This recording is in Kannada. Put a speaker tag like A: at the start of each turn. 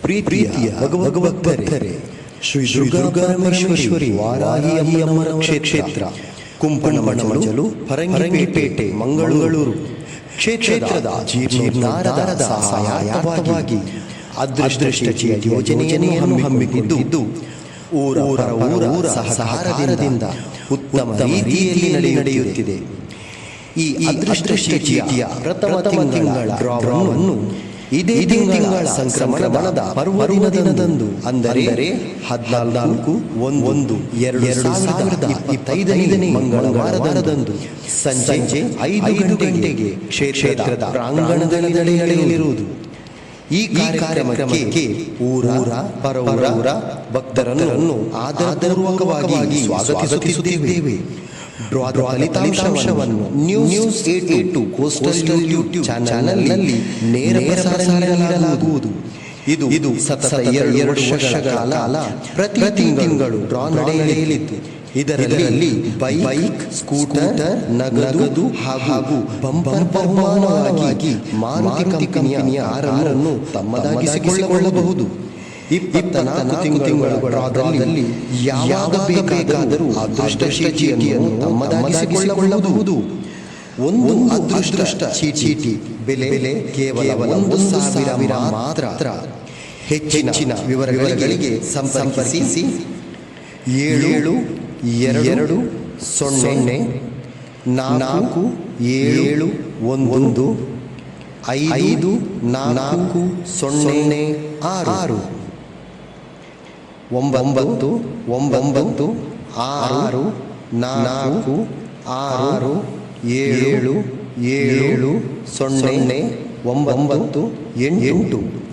A: ಪ್ರೀತಿಯ ಭಗವದ್ಭಕ್ತರೇ, ಶ್ರೀ ದುರ್ಗಾಪರಮೇಶ್ವರಿ ವಾರಾಹಿ ಅಮ್ಮನ ಕ್ಷೇತ್ರ ಕುಂಪಣಮಜಲು ಫರಂಗಿಪೇಟೆ ಮಂಗಳೂರು ಕ್ಷೇತ್ರದ ಜೀರ್ಣೋದ್ಧಾರದ ಸಹಾಯಾರ್ಥವಾಗಿ ಅದೃಷ್ಟ ಯೋಜನೆಯನ್ನು ಹಮ್ಮಿಕೊಂಡಿದ್ದು ಊರ ಸಹಕಾರದಿಂದ ಉತ್ತಮ ರೀತಿಯಲ್ಲಿ ನಡೆಯುತ್ತಿದೆ. ಈ ಅದೃಷ್ಟ ಚೀಟಿಯ ಪ್ರಥಮ ತಿಂಗಳ ಡ್ರಾವನ್ನು ಇದೇ ತಿಂಗಳ ಸಂಕ್ರಮಣದ ಪರ್ವದಿನದಂದು ಅಂದರೆ 14/1/2025 ಮಂಗಳವಾರದಂದು ಸಂಜೆ 5 ಗಂಟೆಗೆ ಕ್ಷೇತ್ರದ ಪ್ರಾಂಗಣದಲ್ಲಿ ನಡೆಯಲಿರುವುದು. ಈ ಕಾರ್ಯಕ್ರಮಕ್ಕೆ ಊರ ಪರವೂರ ಭಕ್ತರನ್ನು ಆದರಪೂರ್ವಕವಾಗಿ ಸ್ವಾಗತಿಸುತ್ತಿದ್ದೇವೆ. ಡ್ರಾದ ಫಲಿತಾಂಶವನ್ನು ನ್ಯೂಸ್ 882 ಕೋಸ್ಟಲ್ ಯೂಟ್ಯೂಬ್ ಚಾನೆಲ್ನಲ್ಲಿ ನೇರ ಪ್ರಸಾರ ನೀಡಲಾಗುವುದು. ಇದು ಸತತ 2 ವರ್ಷಗಳ ಕಾಲ ಪ್ರತಿ ತಿಂಗಳು ಡ್ರಾ ನಡೆಯಲಿದ್ದು, ಇದರಲ್ಲಿ ಬೈಕ್, ಸ್ಕೂಟರ್, ನಗದು ಹಾಗೂ ಬಂಪರ್ ಬಹುಮಾನವಾಗಿ ಮಾರುತಿ ಕಂಪನಿಯ ಕಾರನ್ನು ತಮ್ಮದಾಗಿಸಿಕೊಳ್ಳಬಹುದು. 24 ತಿಂಗಳ ಡ್ರಾದಲ್ಲಿ ಯಾವಾಗ ಬೇಕಾದರೂ ಅದೃಷ್ಟ ಚೀಟಿಯನ್ನು ತಮ್ಮದಾಗಿಸಿಕೊಳ್ಳಬಹುದು. ಒಂದು ಅದೃಷ್ಟ ಚೀಟಿ ಬೆಲೆ ಕೇವಲ 1,000 ಮಾತ್ರ. ಹೆಚ್ಚಿನ ವಿವರಗಳಿಗೆ ಸಂಪರ್ಕಿಸಿ 7204715406 996446677098.